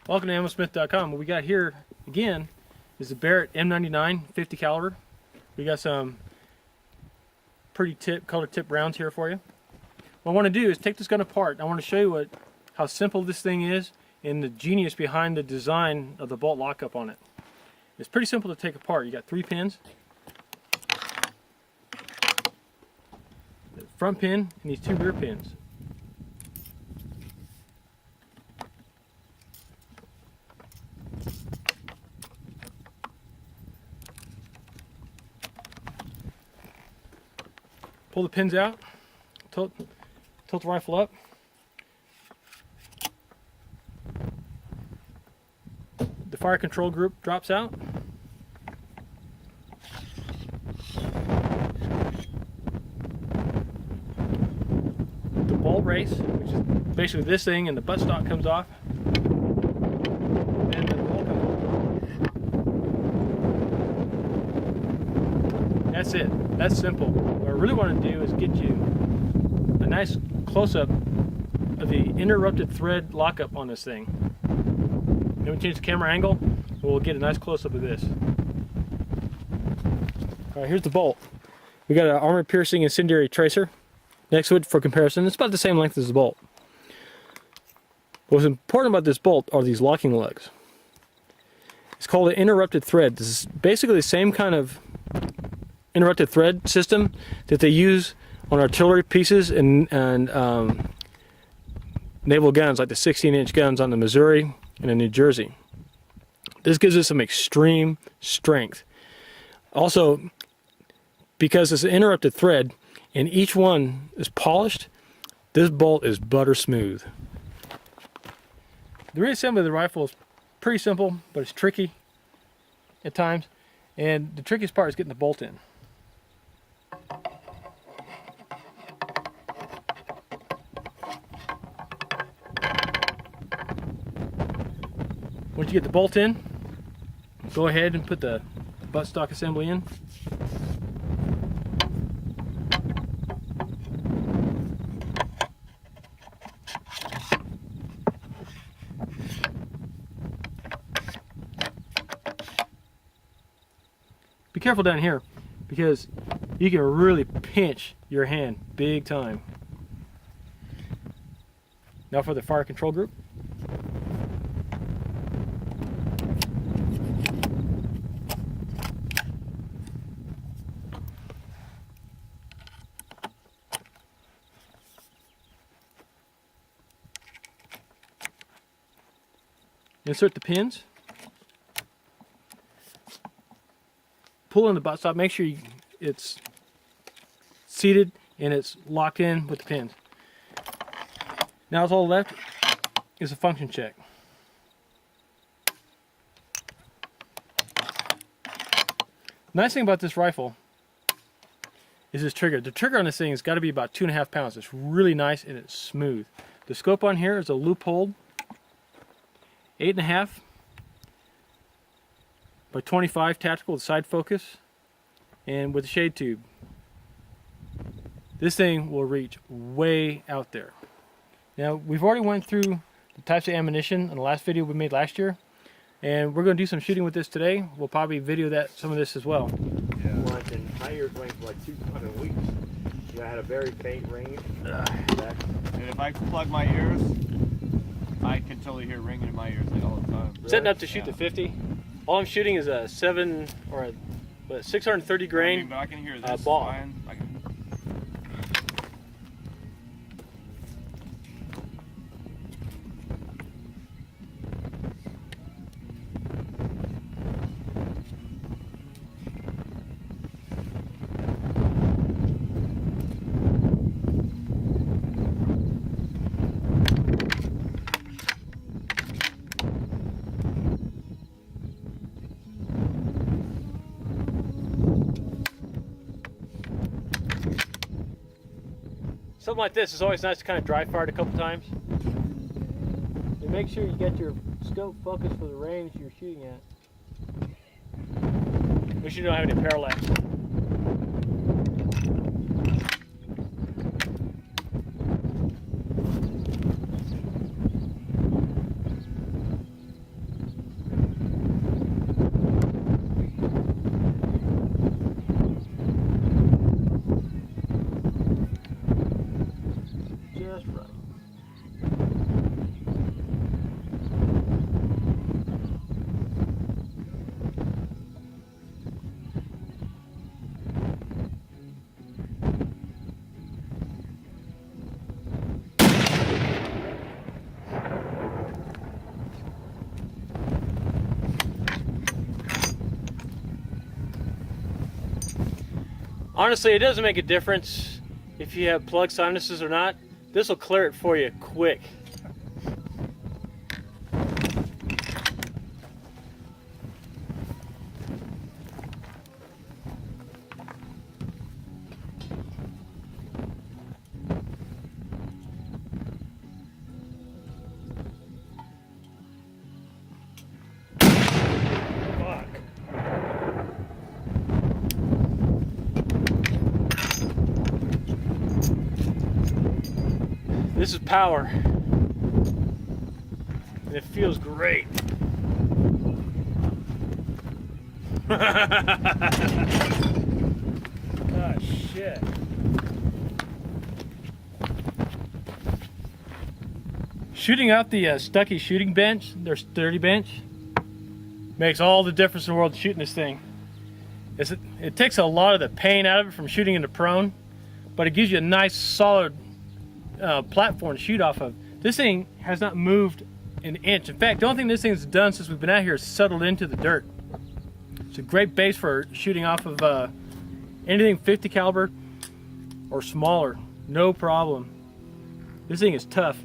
Welcome to m99.com. What we got here again is the Barrett M99 50 caliber. We got some pretty color tip rounds here for you. What I want to do is take this gun apart. I want to show you how simple this thing is and the genius behind the design of the bolt lockup on it. It's pretty simple to take apart. You got 3 pins, the front pin and these 2 rear pins. Pull the pins out, tilt the rifle up. The fire control group drops out. The bolt race, which is basically this thing, and the buttstock comes off. And the bolt comes off. That's it. That's simple. What I really want to do is get you a nice close-up of the interrupted thread lockup on this thing. Then we change the camera angle, and we'll get a nice close-up of this. Alright, here's the bolt. We got an armor-piercing incendiary tracer next to it for comparison. It's about the same length as the bolt. What's important about this bolt are these locking lugs. It's called an interrupted thread. This is basically the same kind of interrupted thread system that they use on artillery pieces and naval guns, like the 16-inch guns on the Missouri and the New Jersey. This gives us some extreme strength. Also, because it's an interrupted thread and each one is polished, this bolt is butter smooth. The reassembly of the rifle is pretty simple, but it's tricky at times, and the trickiest part is getting the bolt in. Once you get the bolt in, go ahead and put the buttstock assembly in. Be careful down here because you can really pinch your hand big time. Now for the fire control group. Insert the pins. Pull in the buttstock. Make sure it's seated and it's locked in with the pins. Now all left is a function check. Nice thing about this rifle is this trigger. The trigger on this thing has got to be about 2.5 pounds. It's really nice and it's smooth. The scope on here is a loophole 8.5 by 25 tactical with side focus and with a shade tube. This thing will reach way out there. Now we've already went through the types of ammunition in the last video we made last year, and we're going to do some shooting with this today. We'll probably video some of this as well. Yeah. Once, and my ears rang for like 200 weeks. You know, I had a very faint ring. And if I plug my ears, I can totally hear ringing in my ears like all the time. Really? Setting up to shoot the 50. All I'm shooting is a 630 grain but I can hear this ball. fine. Something like this is always nice to kind of dry fire it a couple times. And make sure you get your scope focused for the range you're shooting at. Make sure you don't have any parallax. just right. Honestly, it doesn't make a difference if you have plug sinuses or not. This will clear it for you quick. This is power, and it feels great. Oh shit. Shooting out the Stucky shooting bench, their sturdy bench, makes all the difference in the world shooting this thing. It takes a lot of the pain out of it from shooting into prone, but it gives you a nice solid platform to shoot off of. This thing has not moved an inch. In fact, the only thing this thing's done since we've been out here is settled into the dirt. It's a great base for shooting off of anything 50 caliber or smaller, no problem. This thing is tough.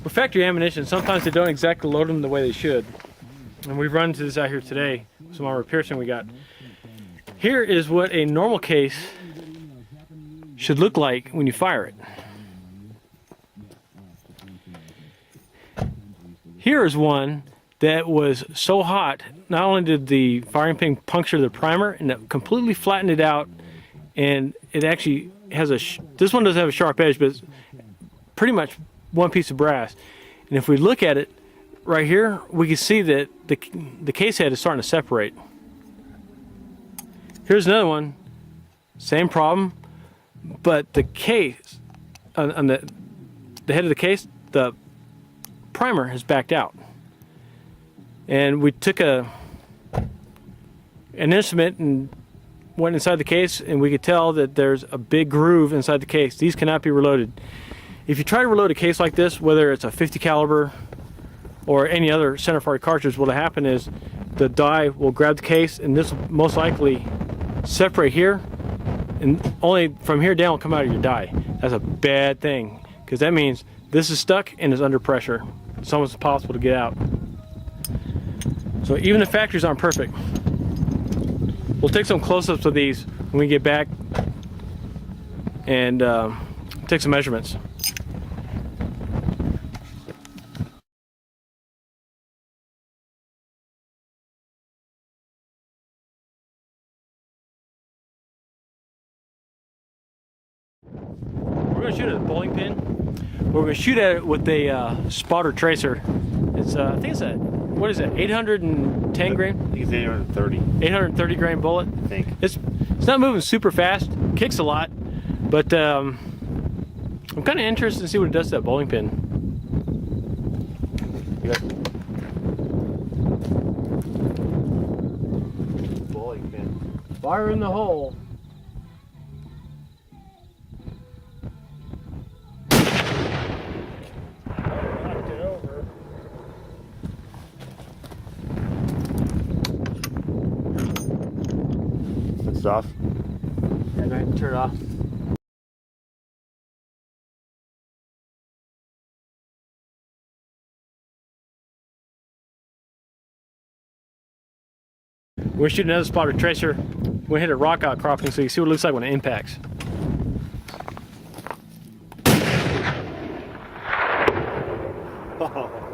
With factory ammunition, sometimes they don't exactly load them the way they should. And we've run into this out here today, some armor piercing we got. Here is what a normal case should look like when you fire it. Here is one that was so hot, not only did the firing pin puncture the primer, and it completely flattened it out, and it actually has this one doesn't have a sharp edge, but it's pretty much one piece of brass. And if we look at it right here, we can see that the case head is starting to separate. Here's another one, same problem, but the case on the head of the case, the primer has backed out. And we took an instrument and went inside the case, and we could tell that there's a big groove inside the case. These cannot be reloaded. If you try to reload a case like this, whether it's a 50 caliber or any other centerfire cartridge, what'll happen is the die will grab the case, and this will most likely separate here, and only from here down will come out of your die. That's a bad thing, because that means this is stuck and is under pressure. It's almost impossible to get out. So even the factories aren't perfect. We'll take some close-ups of these when we get back and take some measurements. We're going to shoot at a bowling pin. We're going to shoot at it with a spotter tracer. It's I think it's a, what is it, 810 grain? I think it's 830. 830 grain bullet. I think. It's not moving super fast. Kicks a lot, but I'm kind of interested to see what it does to that bowling pin. Bowling pin. Fire in the hole. It's off. Yeah, go ahead and turn it off. We're shooting another spotter tracer. We're gonna hit a rock outcropping so you can see what it looks like when it impacts. Oh.